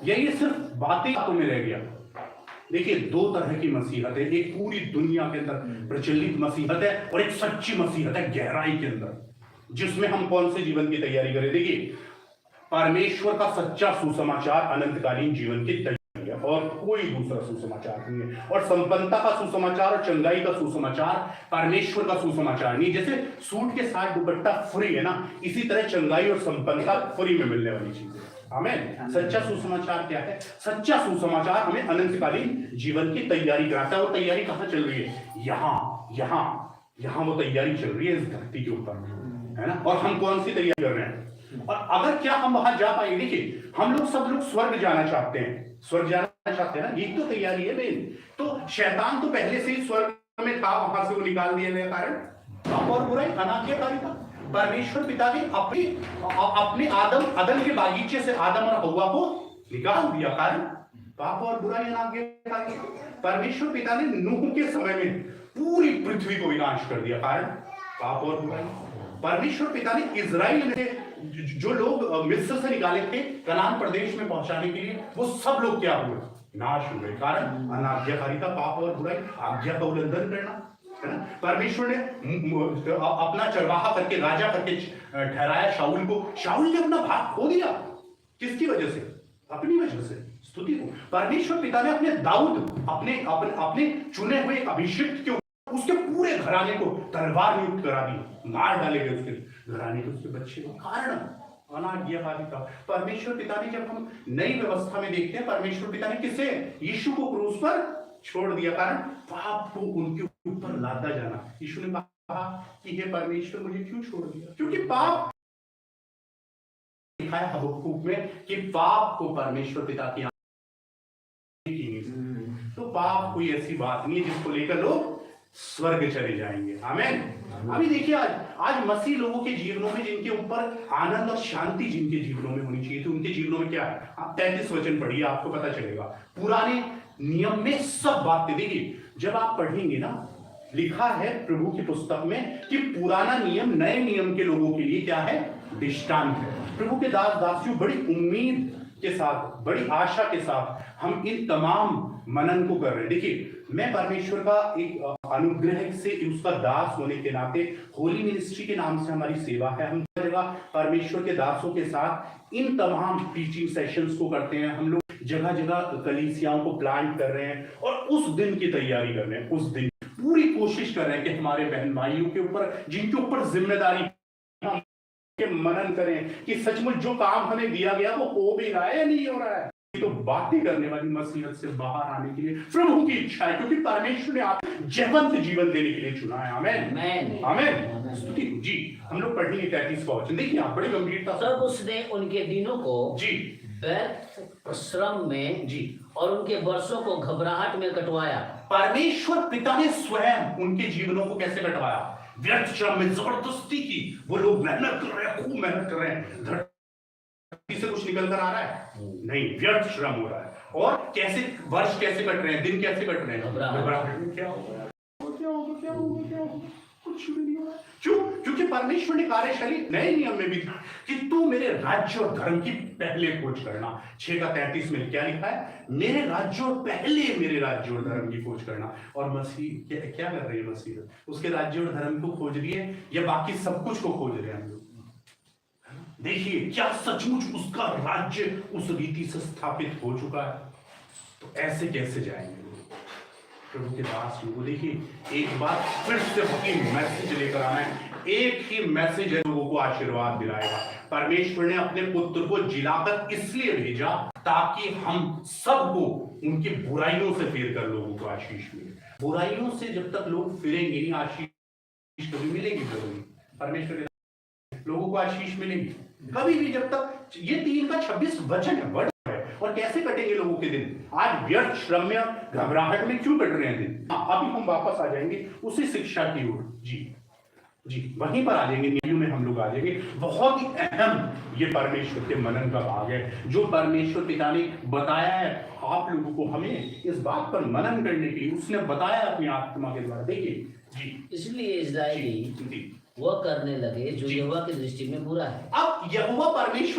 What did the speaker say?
या ये सिर्फ बातें में रह गया? देखिए, दो तरह की मसीहत है। एक पूरी दुनिया के अंदर प्रचलित मसीहत है और एक सच्ची मसीहत है गहराई के अंदर, जिसमें हम कौन से जीवन की तैयारी करें। देखिए, परमेश्वर का सच्चा सुसमाचार अनंतकालीन जीवन की तैयारी है और कोई दूसरा सुसमाचार नहीं है। और संपन्नता का सुसमाचार और चंगाई का सुसमाचार परमेश्वर का सुसमाचार नहीं। जैसे सूट के साथ दुपट्टा फ्री है ना, इसी तरह चंगाई और संपन्नता फ्री में मिलने वाली चीज है। आमीन। सच्चा सुसमाचार क्या है? सच्चा सुसमाचार हमें अनंतकालीन जीवन की तैयारी कराता है। और तैयारी कहाँ चल रही है? यहाँ वो तैयारी चल रही है इस धरती के ऊपर, है ना। और हम कौन सी तैयारी कर रहे हैं? और अगर क्या हम वहां जा पाएंगे? देखिए, हम लोग सब लोग स्वर्ग जाना चाहते हैं, स्वर्ग जाना चाहते हैं ना, यही तो तैयारी है मेन। तो शैतान तो पहले से ही स्वर्ग में था, वहां से वो निकाल दिया गया कारण पाप और बुराई, अनाज्ञाकारिता। परमेश्वर पिता ने अपने अदन के बागीचे से आदम और हव्वा को निकाल दिया कारण पाप और बुराई, अनाज्ञाकारिता। परमेश्वर पिता ने नूह के समय में पूरी पृथ्वी को विनाश कर दिया कारण पाप और बुराई। परमेश्वर पिता ने इजराइल में जो लोग मिस्र से निकाले थे कनान प्रदेश में पहुंचाने के लिए, वो सब लोग क्या हुए? नाश हुए कारण अनाज्ञाकारिता, पाप और बुराई, आज्ञा का उल्लंघन करना, है ना। परमेश्वर ने अपना चरवाहा करके, राजा करके ठहराया शाऊल को। शाऊल ने अपना भाग खो दिया। किसकी वजह से? अपनी वजह से। स्तुति को परमेश्वर पिता ने अपने दाऊद, अपने चुने हुए अभिषिक्त के उसके पूरे घराने को तलवार नियुक्त करा दी, मार डाले गए उसके घराने के, उसके बच्चे को, कारण अनाज्ञाकारिता। परमेश्वर पिता ने, जब हम नई व्यवस्था में देखते हैं, परमेश्वर पिता ने किसे? यीशु को क्रूस पर छोड़ दिया कारण पाप को उनके ऊपर लादा जाना। यीशु ने कहा कि हे परमेश्वर, मुझे क्यों छोड़ दिया? क्योंकि पाप लिखा है हबक्कूक में कि पाप को परमेश्वर पिता की तो पाप कोई ऐसी बात नहीं है जिसको लेकर लोग स्वर्ग चले जाएंगे। आमीन। अभी देखिए, आज मसीह लोगों के जीवनों में, जिनके ऊपर आनंद और शांति जिनके जीवनों में होनी चाहिए, तो उनके जीवनों में क्या है? आप 33 वचन पढ़िए, आपको पता चलेगा। पुराने नियम में सब बातें, देखिए जब आप पढ़ेंगे ना, लिखा है प्रभु की पुस्तक में कि पुराना नियम नए नियम के लोगों के लिए क्या है? दृष्टांत है। प्रभु के दास दासियों, बड़ी उम्मीद के साथ, बड़ी आशा के साथ हम इन तमाम मनन को कर रहे हैं। देखिए, मैं परमेश्वर का एक अनुग्रह से उसका दास होने के नाते, होली मिनिस्ट्री के नाम से हमारी सेवा है। हम जगह परमेश्वर के दासों के साथ इन तमाम टीचिंग सेशंस को करते हैं। हम लोग जगह जगह कलीसियाओं को प्लांट कर रहे हैं और उस दिन की तैयारी कर रहे हैं। उस दिन पूरी कोशिश कर रहे हैं कि हमारे बहन भाइयों के ऊपर, जिनके ऊपर जिम्मेदारी, के मनन करें कि सचमुच जो काम हमें दिया गया वो हो भी रहा है या नहीं हो रहा है। तो बातें करने वाली मसीहत से बाहर आने के लिए प्रभु की इच्छा है, क्योंकि परमेश्वर ने आप जीवंत जीवन देने के लिए चुना है। आमीन, आमीन, स्तुति जी। हम लोग पढ़ेंगे 33वां वचन। देखिए, आप बड़ी गंभीरता से। तब उसने उनके दिनों को जी व्यर्थ श्रम में जी और उनके वर्षों को घबराहट में कटवाया। परमेश्वर पिता ने स्वयं उनके जीवनों को कैसे कटवाया? व्यर्थ श्रम में, जबरदस्ती की। वो लोग मेहनत कर रहे हैं, खूब मेहनत कर रहे हैं, धरती से कुछ निकल कर आ रहा है? नहीं, व्यर्थ श्रम हो रहा है। और कैसे वर्ष कैसे कट रहे हैं, दिन कैसे कट रहे हैं? घबराहट में। क्या होगा? कुछ भी नहीं हो रहा। क्यों? क्योंकि परमेश्वर ने कार्यशैली नए नियम में भी कि तू मेरे राज्य और धर्म की पहले खोज करना। 6:33 में क्या लिखा है? मेरे राज्य और पहले मेरे राज्य और धर्म की खोज करना। और मसीह क्या कर रही है? मसीह उसके राज्य और धर्म को खोज रही है या बाकी सब कुछ को खोज रहे हैं हम लोग? देखिए, क्या सचमुच उसका राज्य उस रीति से स्थापित हो चुका है? तो ऐसे कैसे जाएंगे प्रभु के दास लोगों? देखिए, एक बार फिर से वही मैसेज लेकर आना है। एक ही मैसेज है, लोगों को आशीर्वाद दिलाएगा। परमेश्वर ने अपने पुत्र को जिलाकर इसलिए भेजा ताकि हम सबको उनकी बुराइयों से फेर कर लोगों को आशीष मिले। बुराइयों से जब तक लोग फिरेंगे नहीं, आशीष कभी मिलेगी? जरूरी परमेश्वर के लोगों को आशीष मिलेगी कभी भी जब तक। ये 3:26 वचन है। और कैसे कटेंगे लोगों के दिन? आज व्यर्थ श्रम में, घबराहट में क्यों कट रहे हैं दिन? अभी हम वापस आ जाएंगे उसी शिक्षा की ओर। जी वहीं पर आ जाएंगे, नियम में हम लोग आ जाएंगे। बहुत ही अहम ये परमेश्वर के मनन का भाग है, जो परमेश्वर पिता ने बताया है आप लोगों को, हमें इस बात पर मनन करने के लिए उसने बताया अपनी आत्मा के द्वारा। देखिए जी, इसलिए इस्राएली वह करने लगे जो यहोवा की दृष्टि में बुरा है। अब यहोवा परमेश्वर